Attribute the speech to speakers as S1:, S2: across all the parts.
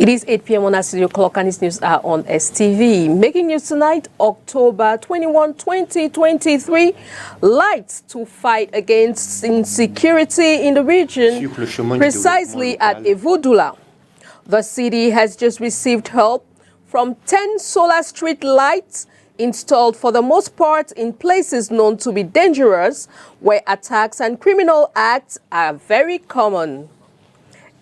S1: It is 8 p.m. on our studio clock and its news are on STV. Making news tonight, October 21, 2023. Lights to fight against insecurity in the region, precisely at Evoudula. The city has just received help from 10 solar street lights installed for the most part in places known to be dangerous, where attacks and criminal acts are very common.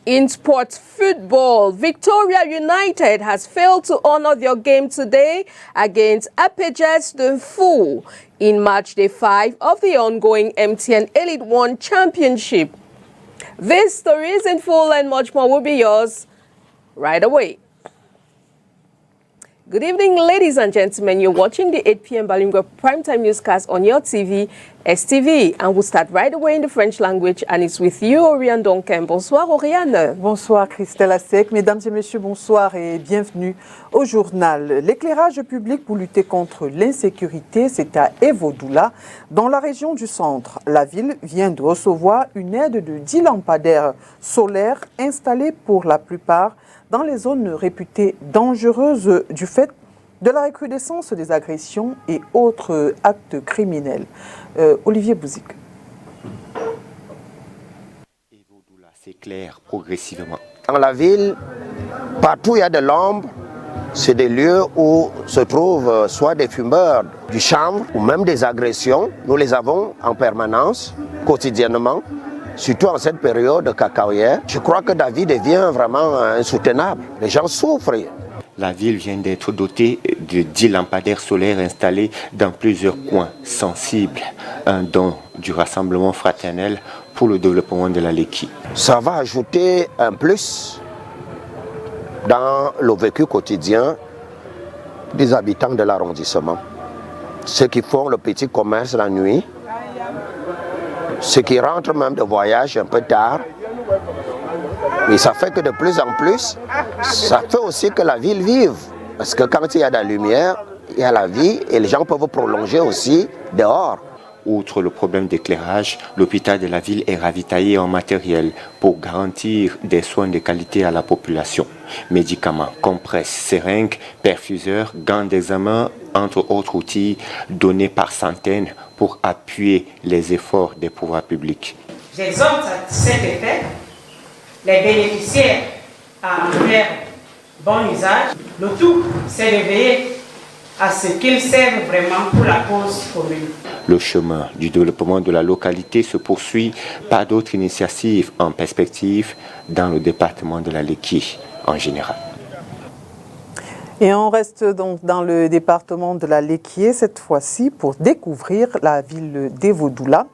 S1: In sports football, Victoria United has failed to honor their game today against Apaches de Fou in match day 5 of the ongoing MTN Elite 1 Championship. This stories in full and much more will be yours right away. Good evening, ladies and gentlemen. You're watching the 8 p.m. bilingual primetime newscast on your TV, STV. And we'll start right away in the French language. And it's with you, Oriane Donken. Bonsoir, Oriane.
S2: Bonsoir, Christelle Assec. Mesdames et messieurs, bonsoir et bienvenue au journal. L'éclairage public pour lutter contre l'insécurité, c'est à Evoudula, dans la région du centre. La ville vient de recevoir une aide de 10 lampadaires solaires installés pour la plupart dans les zones réputées dangereuses du fait de la recrudescence des agressions et autres actes criminels. Olivier Bouzik.
S3: Evoudula s'éclaire progressivement.
S4: Dans la ville, partout il y a de l'ombre, c'est des lieux où se trouvent soit des fumeurs du chanvre ou même des agressions. Nous les avons en permanence, quotidiennement. Surtout en cette période cacaoyère, je crois que David devient vraiment insoutenable. Les gens souffrent.
S3: La ville vient d'être dotée de 10 lampadaires solaires installés dans plusieurs coins sensibles. Un don du Rassemblement fraternel pour le développement de la Leki.
S4: Ça va ajouter un plus dans le vécu quotidien des habitants de l'arrondissement. Ceux qui font le petit commerce la nuit, ceux qui rentrent même de voyage un peu tard. Mais ça fait que de plus en plus, ça fait aussi que la ville vive. Parce que quand il y a de la lumière, il y a la vie et les gens peuvent prolonger aussi dehors.
S3: Outre le problème d'éclairage, l'hôpital de la ville est ravitaillé en matériel pour garantir des soins de qualité à la population. Médicaments, compresses, seringues, perfuseurs, gants d'examen, entre autres outils donnés par centaines pour appuyer les efforts des pouvoirs publics.
S5: J'exhorte à cet effet les bénéficiaires à en faire bon usage. Le tout, c'est de veiller à ce qu'ils servent vraiment pour la cause commune.
S3: Le chemin du développement de la localité se poursuit par d'autres initiatives en perspective dans le département de la Leki en général.
S2: Et on reste donc dans le département de la Leki, cette fois-ci pour découvrir la ville d'Evoudula.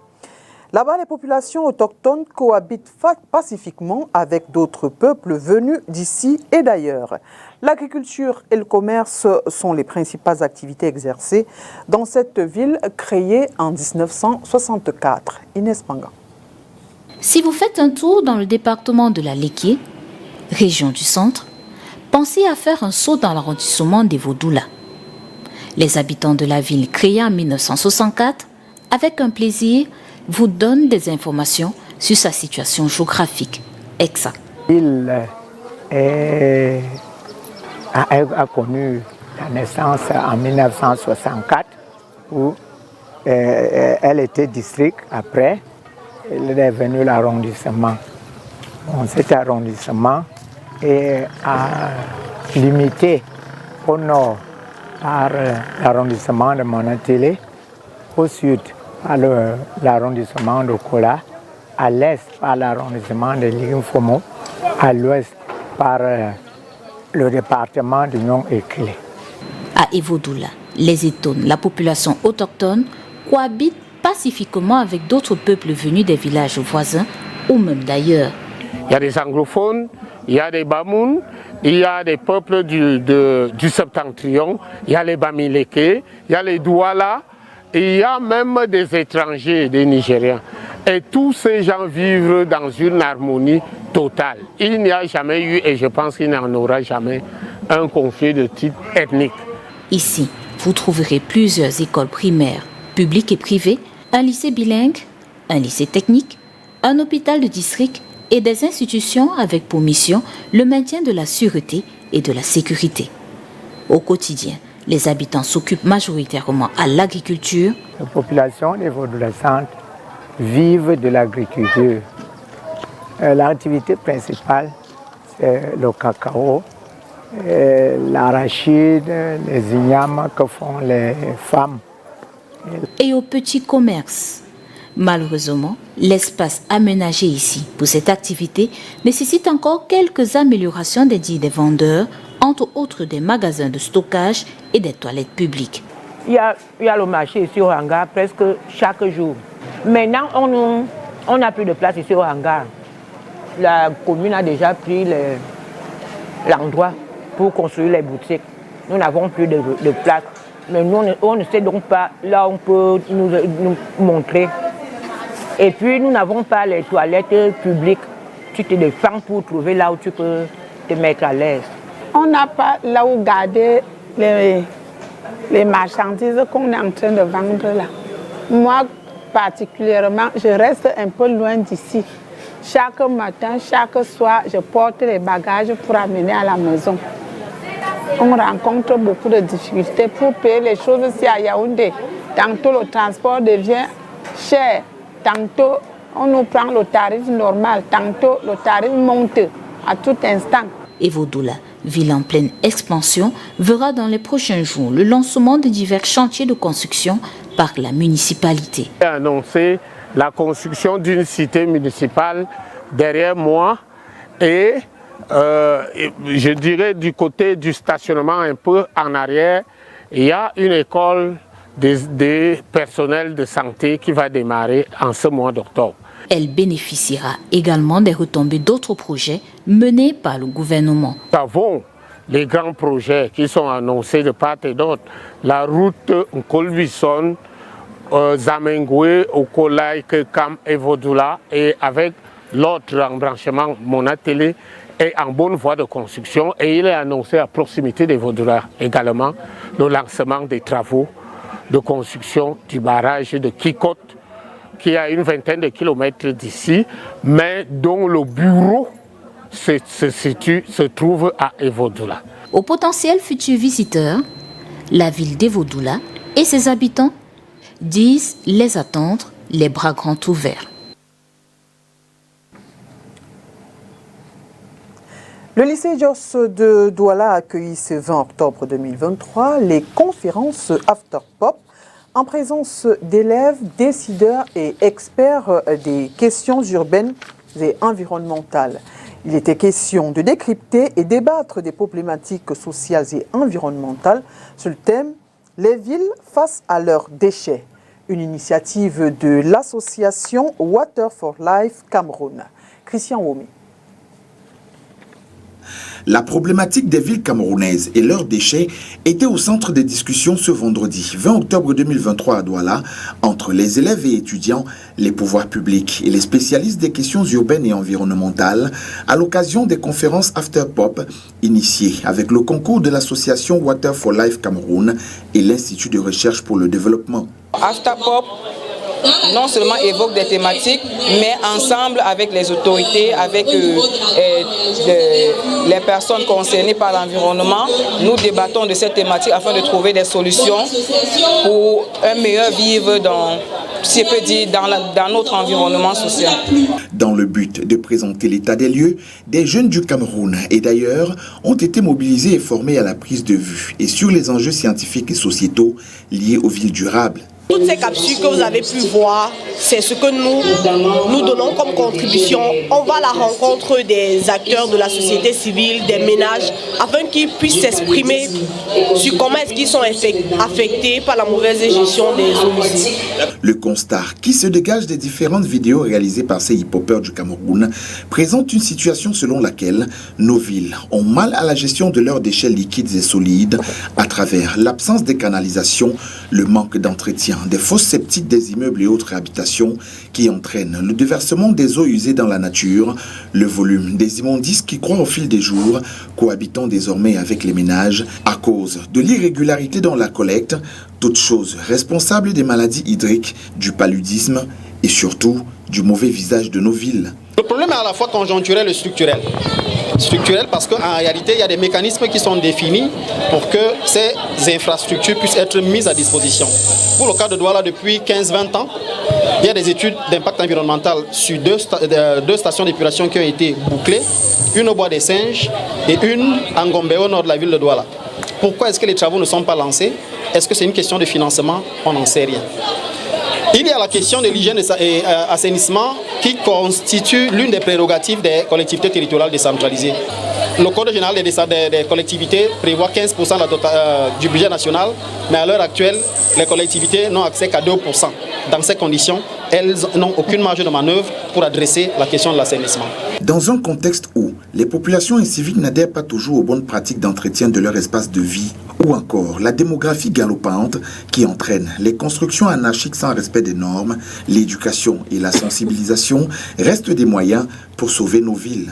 S2: Là-bas, les populations autochtones cohabitent pacifiquement avec d'autres peuples venus d'ici et d'ailleurs. L'agriculture et le commerce sont les principales activités exercées dans cette ville créée en 1964. Inès Panga.
S6: Si vous faites un tour dans le département de la Leki, région du centre, pensez à faire un saut dans l'arrondissement d'Evoudula. Les habitants de la ville créée en 1964, avec un plaisir, vous donnent des informations sur sa situation géographique exacte.
S7: Il a connu la naissance en 1964 où elle était district. Après, elle est devenue l'arrondissement. Bon, cet arrondissement est limité au nord par l'arrondissement de Monatélé, au sud par l'arrondissement de Kola, à l'est par l'arrondissement de Ligimfomo, à l'ouest par le département de Nyong-Ekile.
S6: À Evoudula, les Etones, la population autochtone, cohabite pacifiquement avec d'autres peuples venus des villages voisins ou même d'ailleurs.
S8: Il y a des anglophones, il y a des Bamoun, il y a des peuples du septentrion, il y a les Bamileke, il y a les Douala, et il y a même des étrangers, des Nigériens. Et tous ces gens vivent dans une harmonie totale. Il n'y a jamais eu, et je pense qu'il n'y en aura jamais, un conflit de type ethnique.
S6: Ici, vous trouverez plusieurs écoles primaires, publiques et privées, un lycée bilingue, un lycée technique, un hôpital de district et des institutions avec pour mission le maintien de la sûreté et de la sécurité. Au quotidien, les habitants s'occupent majoritairement à l'agriculture.
S7: La population des Vaudoula-Centre vivent de l'agriculture. L'activité principale, c'est le cacao, l'arachide, les ignames que font les femmes.
S6: Et au petit commerce. Malheureusement, l'espace aménagé ici pour cette activité nécessite encore quelques améliorations des dits des vendeurs, entre autres des magasins de stockage et des toilettes publiques.
S9: Il y a le marché ici au hangar presque chaque jour. Maintenant, on n'a plus de place ici au hangar. La commune a déjà pris l'endroit pour construire les boutiques. Nous n'avons plus de place. Mais nous, on ne sait donc pas là où on peut nous montrer. Et puis, nous n'avons pas les toilettes publiques. Tu te défends pour trouver là où tu peux te mettre à l'aise.
S10: On n'a pas là où garder les marchandises qu'on est en train de vendre là. Moi, particulièrement, je reste un peu loin d'ici. Chaque matin, chaque soir, je porte les bagages pour amener à la maison. On rencontre beaucoup de difficultés pour payer les choses ici à Yaoundé. Tantôt, le transport devient cher. Tantôt, on nous prend le tarif normal. Tantôt, le tarif monte à tout instant.
S6: Et Vaudoula, ville en pleine expansion, verra dans les prochains jours le lancement de divers chantiers de construction par la municipalité.
S8: J'ai annoncé la construction d'une cité municipale derrière moi et je dirais du côté du stationnement un peu en arrière, il y a une école des personnels de santé qui va démarrer en ce mois d'octobre.
S6: Elle bénéficiera également des retombées d'autres projets menés par le gouvernement.
S8: Nous avons les grands projets qui sont annoncés de part et d'autre. La route Nkolbison, Zamengwe, Okolaïke, Kam et Vaudoula, et avec l'autre embranchement Monatélé est en bonne voie de construction et il est annoncé à proximité des Vaudoula également le lancement des travaux de construction du barrage de Kikot qui est à une vingtaine de kilomètres d'ici, mais dont le bureau se trouve à Evodoula.
S6: Au potentiel futur visiteur, la ville d'Evodoula et ses habitants disent les attendre les bras grands ouverts.
S2: Le lycée Jos de Douala a accueilli ce 20 octobre 2023 les conférences After Pop en présence d'élèves, décideurs et experts des questions urbaines et environnementales. Il était question de décrypter et débattre des problématiques sociales et environnementales sur le thème « Les villes face à leurs déchets », une initiative de l'association Water for Life Cameroun. Christian Womi.
S11: La problématique des villes camerounaises et leurs déchets était au centre des discussions ce vendredi 20 octobre 2023 à Douala entre les élèves et étudiants, les pouvoirs publics et les spécialistes des questions urbaines et environnementales à l'occasion des conférences After Pop initiées avec le concours de l'association Water for Life Cameroun et l'Institut de recherche pour le développement.
S12: After Pop non seulement évoque des thématiques, mais ensemble avec les autorités, avec les personnes concernées par l'environnement, nous débattons de cette thématique afin de trouver des solutions pour un meilleur vivre dans notre environnement social.
S11: Dans le but de présenter l'état des lieux, des jeunes du Cameroun et d'ailleurs ont été mobilisés et formés à la prise de vue et sur les enjeux scientifiques et sociétaux liés aux villes durables.
S13: Toutes ces capsules que vous avez pu voir, c'est ce que nous donnons comme contribution. On va à la rencontre des acteurs de la société civile, des ménages, afin qu'ils puissent s'exprimer sur comment est-ce qu'ils sont affectés par la mauvaise gestion des eaux usées.
S11: Le constat qui se dégage des différentes vidéos réalisées par ces hip-hopers du Cameroun présente une situation selon laquelle nos villes ont mal à la gestion de leurs déchets liquides et solides à travers l'absence de canalisation, le manque d'entretien, des fosses septiques des immeubles et autres habitations qui entraînent le déversement des eaux usées dans la nature, le volume des immondices qui croît au fil des jours, cohabitant désormais avec les ménages à cause de l'irrégularité dans la collecte, toutes choses responsables des maladies hydriques, du paludisme et surtout du mauvais visage de nos villes.
S14: Le problème est à la fois conjoncturel et structurel. Structurel parce qu'en réalité, il y a des mécanismes qui sont définis pour que ces infrastructures puissent être mises à disposition. Pour le cas de Douala, depuis 15-20 ans, il y a des études d'impact environnemental sur deux stations d'épuration qui ont été bouclées, une au Bois des Singes et une en Gombe au nord de la ville de Douala. Pourquoi est-ce que les travaux ne sont pas lancés? Est-ce que c'est une question de financement? On n'en sait rien. Il y a la question de l'hygiène et assainissement qui constitue l'une des prérogatives des collectivités territoriales décentralisées. Le Code général des collectivités prévoit 15% du budget national, mais à l'heure actuelle, les collectivités n'ont accès qu'à 2%. Dans ces conditions, elles n'ont aucune marge de manœuvre pour adresser la question de l'assainissement.
S11: Dans un contexte où les populations inciviques n'adhèrent pas toujours aux bonnes pratiques d'entretien de leur espace de vie, ou encore la démographie galopante qui entraîne les constructions anarchiques sans respect des normes, l'éducation et la sensibilisation restent des moyens pour sauver nos villes.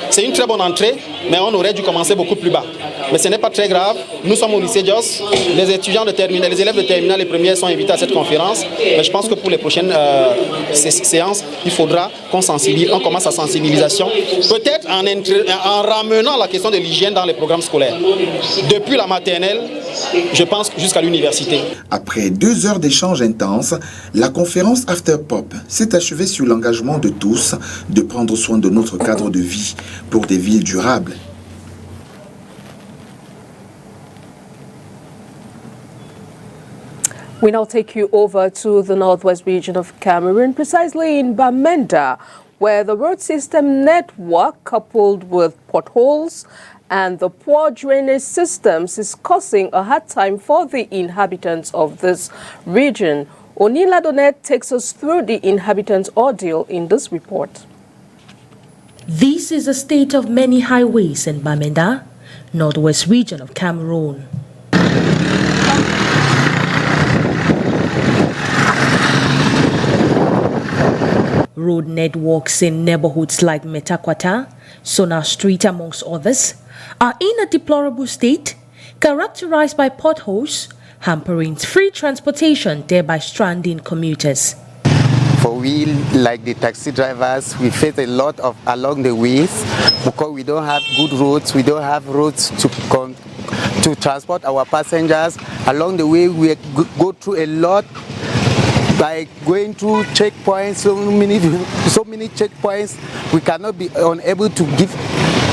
S14: C'est une très bonne entrée, mais on aurait dû commencer beaucoup plus bas. Mais ce n'est pas très grave. Nous sommes au lycée Jos. Les étudiants de terminale, les élèves de terminale et première sont invités à cette conférence. Mais je pense que pour les prochaines séances, il faudra qu'on commence la sensibilisation. Peut-être en ramenant la question de l'hygiène dans les programmes scolaires. Depuis la maternelle, je pense jusqu'à l'université.
S11: Après 2 heures d'échanges intenses, la conférence After Pop s'est achevée sur l'engagement de tous de prendre soin de notre cadre de vie pour des villes durables.
S1: We now take you over to the northwest region of Cameroon, precisely in Bamenda, where the road system network, coupled with potholes and the poor drainage systems, is causing a hard time for the inhabitants of this region. Onila Donet takes us through the inhabitants' ordeal in this report.
S15: This is the state of many highways in Bamenda, northwest region of Cameroon. Road networks in neighborhoods like Metakwata, Sona Street amongst others, are in a deplorable state, characterized by potholes, hampering free transportation, thereby stranding commuters.
S16: For we, like the taxi drivers, we face a lot of along the ways because we don't have good roads, we don't have roads to transport our passengers. Along the way, we go through a lot by going through checkpoints, so many checkpoints. We cannot be unable to give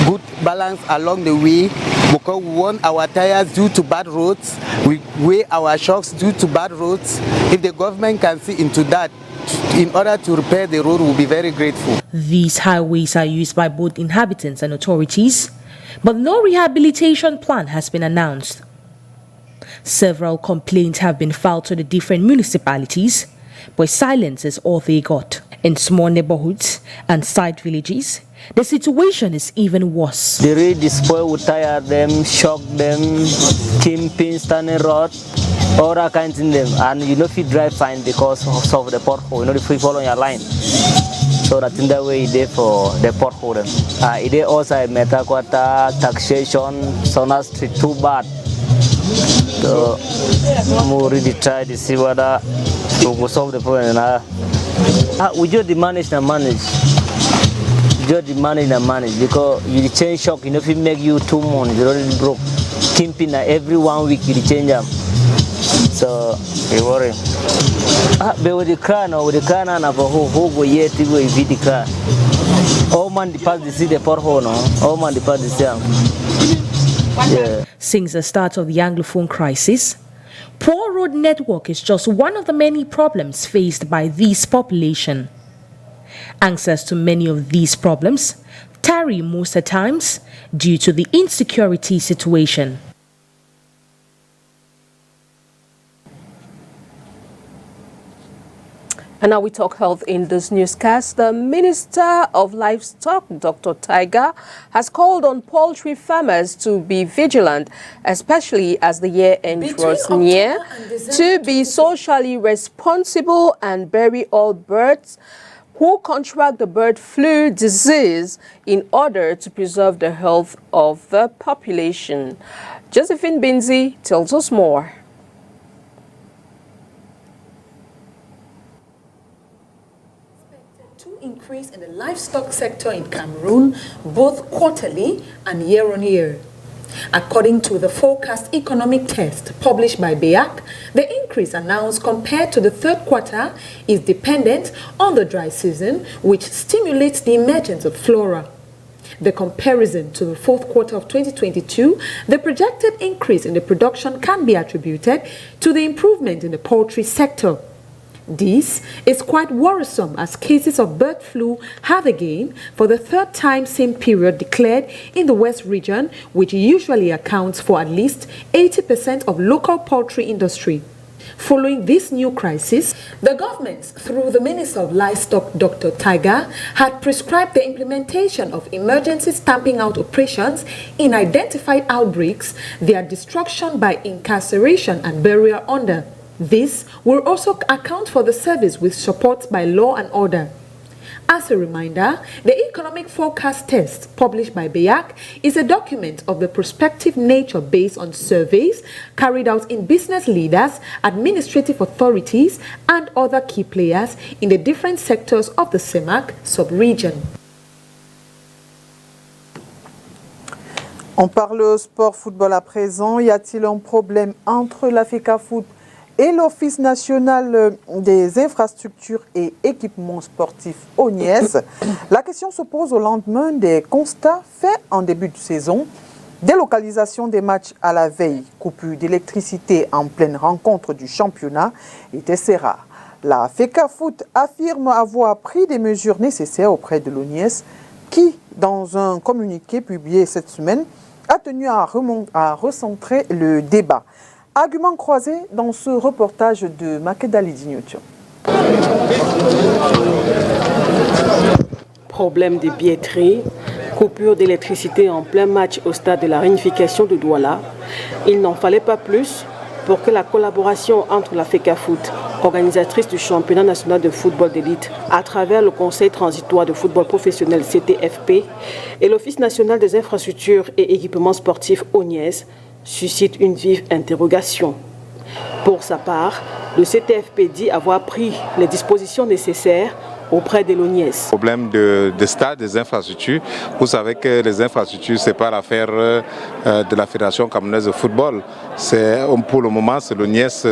S16: good balance along the way because we want our tires due to bad roads, we weigh our shocks due to bad roads. If the government can see into that, in order to repair the road, we'll be very grateful.
S15: These highways are used by both inhabitants and authorities, but no rehabilitation plan has been announced. Several complaints have been filed to the different municipalities, but silence is all they got. In small neighborhoods and side villages, the situation is even worse.
S17: The road is spoiled, we tire them, shock them, kingpin, standing rod, all that kinds in them. And you know if you drive fine because of the pothole, you know if you follow your line. So that in that way, they for the pothole. It also Metakwata, taxation, Sona Street, too bad. So, we really try to see whether we will solve the problem. We just manage and manage. Just manage and manage because you change shock, you know, if it make you 2 months, you already broke. Keeping every 1 week you change them. So, you worry. But with the car now, who go yet to go if the car. All man depart to see the pothole now. All man depart to see them. Yeah.
S15: Since the start of the Anglophone crisis, poor road network is just one of the many problems faced by this population. Answers to many of these problems tarry most of the times due to the insecurity situation.
S1: And now we talk health in this newscast. The Minister of Livestock, Dr. Tiger, has called on poultry farmers to be vigilant, especially as the year end draws near, to be socially responsible and bury all birds who contract the bird flu disease in order to preserve the health of the population. Josephine Binzi tells us more.
S18: increase in the livestock sector in Cameroon, both quarterly and year-on-year. According to the forecast economic test published by BEAC, the increase announced compared to the third quarter is dependent on the dry season, which stimulates the emergence of flora. The comparison to the fourth quarter of 2022, the projected increase in the production can be attributed to the improvement in the poultry sector. This is quite worrisome as cases of bird flu have again, for the third time same period, declared in the West region, which usually accounts for at least 80% of local poultry industry. Following this new crisis, the government, through the Minister of Livestock, Dr. Taiga, had prescribed the implementation of emergency stamping out operations in identified outbreaks, their destruction by incarceration and burial under. This will also account for the service with support by law and order. As a reminder, the economic forecast test published by BEAC is a document of the prospective nature based on surveys carried out in business leaders, administrative authorities, and other key players in the different sectors of the CEMAC sub-region.
S2: On parle sport football à présent. Y a-t-il un problème entre la FECAFOOT et l'Office national des infrastructures et équipements sportifs ONIES? La question se pose au lendemain des constats faits en début de saison. Délocalisation des matchs à la veille, coupure d'électricité en pleine rencontre du championnat était assez rare. La FECAFOOT affirme avoir pris des mesures nécessaires auprès de l'ONIES qui, dans un communiqué publié cette semaine, a tenu à recentrer le débat. Argument croisé dans ce reportage de Makedali Dignotio.
S19: Problème de billetterie, coupure d'électricité en plein match au stade de la réunification de Douala. Il n'en fallait pas plus pour que la collaboration entre la FECAFOOT, organisatrice du championnat national de football d'élite, à travers le Conseil transitoire de football professionnel CTFP et l'Office national des infrastructures et équipements sportifs ONIES, suscite une vive interrogation. Pour sa part, le CTFP dit avoir pris les dispositions nécessaires auprès de l'ONIES.
S20: Problème de stade, des infrastructures. Vous savez que les infrastructures, ce n'est pas l'affaire de la Fédération camerounaise de football. Pour le moment, c'est l'ONIES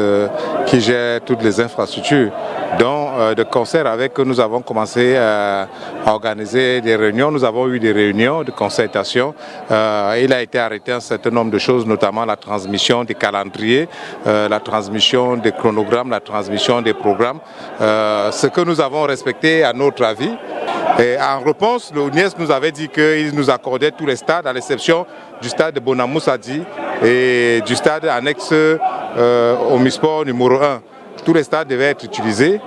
S20: qui gère toutes les infrastructures. Donc, de concert avec eux, nous avons commencé à organiser des réunions. Nous avons eu des réunions de concertation. Il a été arrêté un certain nombre de choses, notamment la transmission des calendriers, la transmission des chronogrammes, la transmission des programmes. Ce que nous avons respecté à notre avis. Et en réponse, l'ONIES nous avait dit qu'il nous accordait tous les stades, à l'exception du stade de Bonamoussadi et du stade annexe Omnisport numéro 1. Tous les stades devaient être utilisés.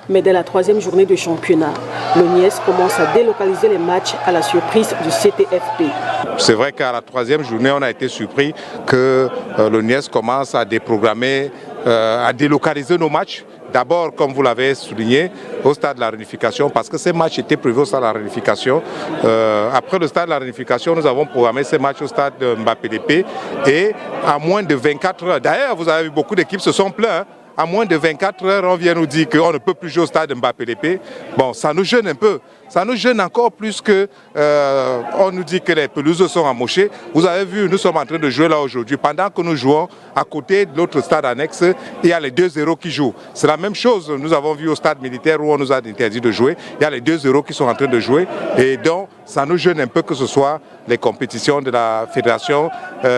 S19: Mais dès la troisième journée de championnat, l'ONIES commence à délocaliser les matchs à la surprise du CTFP.
S20: C'est vrai qu'à la troisième journée, on a été surpris que l'ONIES commence à déprogrammer, à délocaliser nos matchs. D'abord, comme vous l'avez souligné, au stade de la réunification, parce que ces matchs étaient prévus au stade de la réunification. Après le stade de la réunification, nous avons programmé ces matchs au stade de Mbappé-Dépé. Et à moins de 24 heures, d'ailleurs, vous avez vu, beaucoup d'équipes se sont plaintes. À moins de 24 heures, on vient nous dire qu'on ne peut plus jouer au stade de Mbappé-Dépé. Bon, ça nous gêne un peu. Ça nous gêne encore plus que on nous dit que les pelouses sont amochées. Vous avez vu, nous sommes en train de jouer là aujourd'hui. Pendant que nous jouons, à côté de l'autre stade annexe, il y a les 2-0 qui jouent. C'est la même chose. Nous avons vu au stade militaire où on nous a interdit de jouer. Il y a les 2-0 qui sont en train de jouer. Et donc, ça nous gêne un peu que ce soit les compétitions de la fédération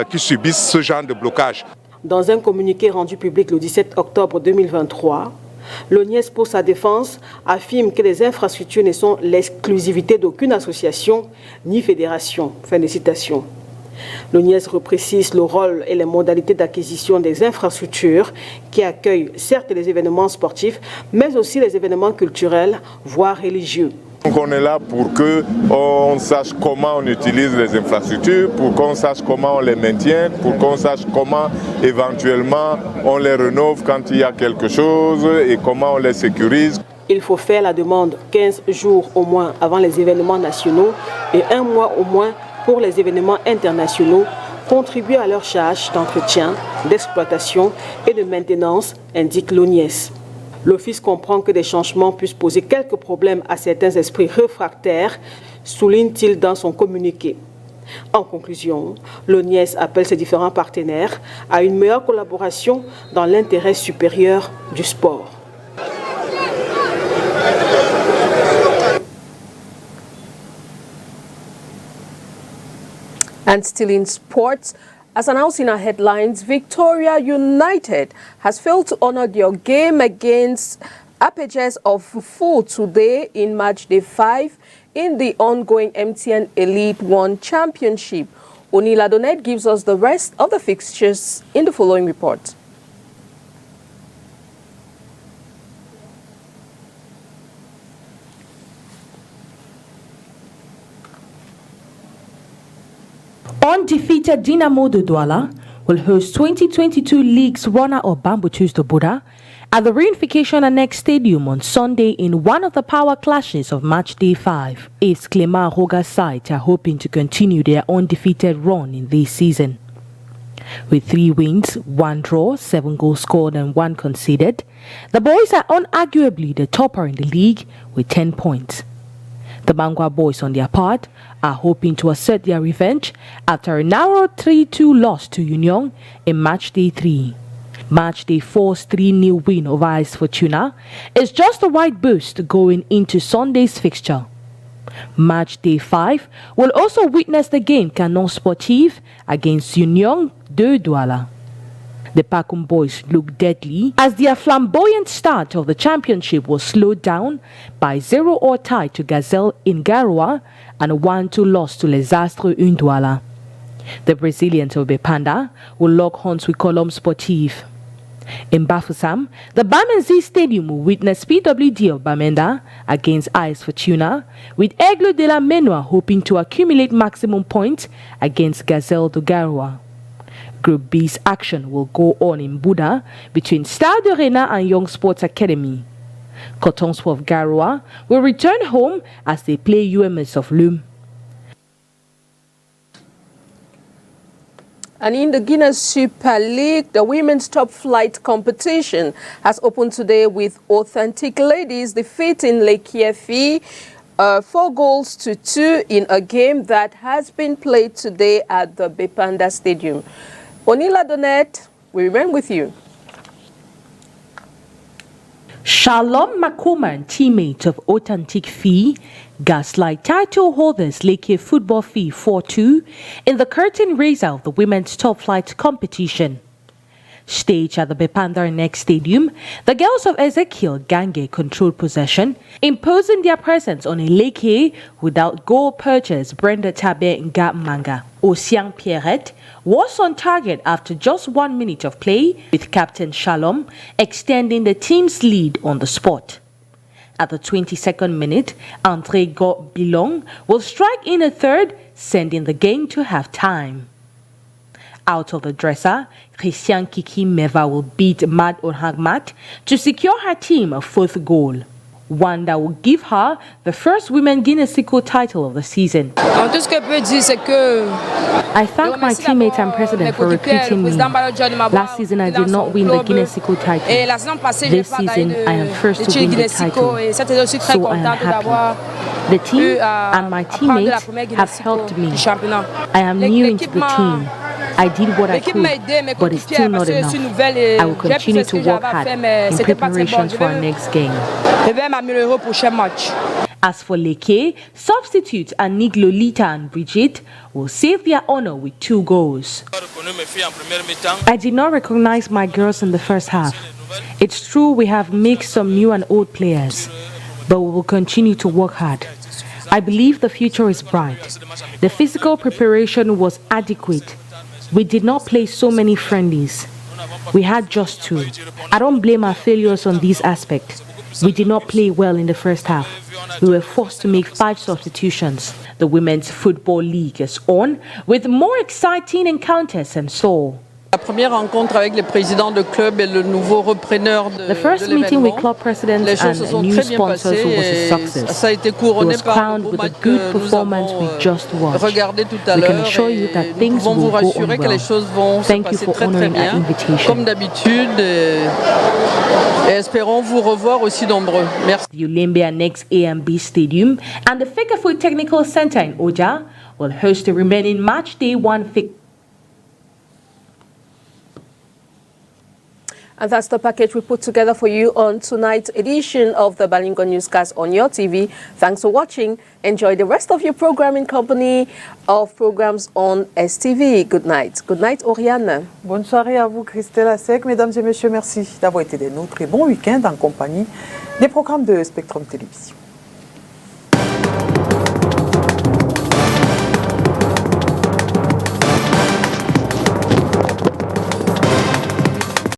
S20: qui subissent ce genre de blocage.
S19: Dans un communiqué rendu public le 17 octobre 2023, l'ONIES, pour sa défense, affirme que les infrastructures ne sont l'exclusivité d'aucune association ni fédération. Fin de citation. L'ONIES reprécise le rôle et les modalités d'acquisition des infrastructures qui accueillent certes les événements sportifs, mais aussi les événements culturels, voire religieux.
S21: Donc on est là pour qu'on sache comment on utilise les infrastructures, pour qu'on sache comment on les maintient, pour qu'on sache comment éventuellement on les rénove quand il y a quelque chose et comment on les sécurise.
S19: Il faut faire la demande 15 jours au moins avant les événements nationaux et 1 mois au moins pour les événements internationaux, contribuer à leur charge d'entretien, d'exploitation et de maintenance, indique l'ONIES. L'Office comprend que des changements puissent poser quelques problèmes à certains esprits réfractaires, souligne-t-il dans son communiqué. En conclusion, l'ONIES appelle ses différents partenaires à une meilleure collaboration dans l'intérêt supérieur du sport.
S1: And still in sports, as announced in our headlines, Victoria United has failed to honor their game against Apaches of Fufu today in match day 5 in the ongoing MTN Elite One Championship. Onila Donet gives us the rest of the fixtures in the following report.
S15: Undefeated Dinamo de Douala will host 2022 League's runner-up Bamboo Tuesday Buddha at the Reunification Annex Stadium on Sunday in one of the power clashes of match day 5. Its Clément Roga side are hoping to continue their undefeated run in this season. With 3 wins, 1 draw, 7 goals scored and 1 conceded, the boys are unarguably the topper in the league with 10 points. The Bangwa boys, on their part, are hoping to assert their revenge after a narrow 3-2 loss to Union in match day 3. Match day 4's 3-0 win over AS Fortuna is just the right boost going into Sunday's fixture. Match day 5 will also witness the game Canon Sportif against Union de Douala. The Pakum boys look deadly as their flamboyant start of the championship was slowed down by 0-0 tie to Gazelle in Garoua and a 1-2 loss to Les Astres in Douala. The Brazilians of Bepanda will lock horns with Colombe Sportif. In Bafoussam, the Bamenzi Stadium will witness PWD of Bamenda against AS Fortuna, with Aigle de la Menua hoping to accumulate maximum points against Gazelle de Garoua. Group B's action will go on in Buda between Stade de Rena and Young Sports Academy. Cotons of Garoua will return home as they play UMS of Lume.
S1: And in the Guinness Super League, the women's top flight competition has opened today with Authentic Ladies defeating Lekiefi 4-2 in a game that has been played today at the Bepanda Stadium. Onila Donet, we remain with you.
S15: Shalom Makoma and teammate of Authentic Fee gaslight title holders Leke Football Fee 4-2 in the curtain raiser of the women's top flight competition. Staged at the Bepanda Next Stadium, the girls of Ezekiel Gange controlled possession, imposing their presence on a Leke without goal purchase Brenda Tabe Nga Manga. Osiang Pierrette was on target after just 1 minute of play, with Captain Shalom extending the team's lead on the spot. At the 22nd minute, André Bilong will strike in a third, sending the game to half-time. Out of the dresser, Christian Kiki Meva will beat Mad Onhagmat to secure her team a 4th goal, one that will give her the first Women Guinness Equal title of the season. I thank my teammate and president for recruiting me. Last season I did not win the Guinness Equal title. This season I am first to win the title, so I am happy. The team and my teammates have helped me. I am new into the team. I did what I could, but it's still not enough. I will continue to work hard in preparations for our next game. As for Leke, substitutes Anik Lolita and Brigitte will save their honor with 2 goals. I did not recognize my girls in the first half. It's true we have mixed some new and old players, but we will continue to work hard. I believe the future is bright. The physical preparation was adequate. We did not play so many friendlies. We had just 2. I don't blame our failures on these aspects. We did not play well in the first half. We were forced to make 5 substitutions. The Women's Football League is on with more exciting encounters and so.
S4: The
S15: first meeting with club presidents and new sponsors was a success. It was crowned with a good performance we just watched. We can assure you that things will go on well. Thank you for honoring our invitation.
S4: Et espérons vous revoir aussi nombreux. Merci.
S15: The Olympia Next A&B Stadium and the Fecafoot Technical Center in Oja will host the remaining match day 1 fixture.
S1: And that's the package we put together for you on tonight's edition of the Balingo Newscast on your TV. Thanks for watching. Enjoy the rest of your program in company of programs on STV. Good night. Good night, Oriane.
S2: Bonne soirée à vous, Christelle Assec. Mesdames et messieurs, merci d'avoir été des nôtres et bon week-end en compagnie des programmes de Spectrum Télévision.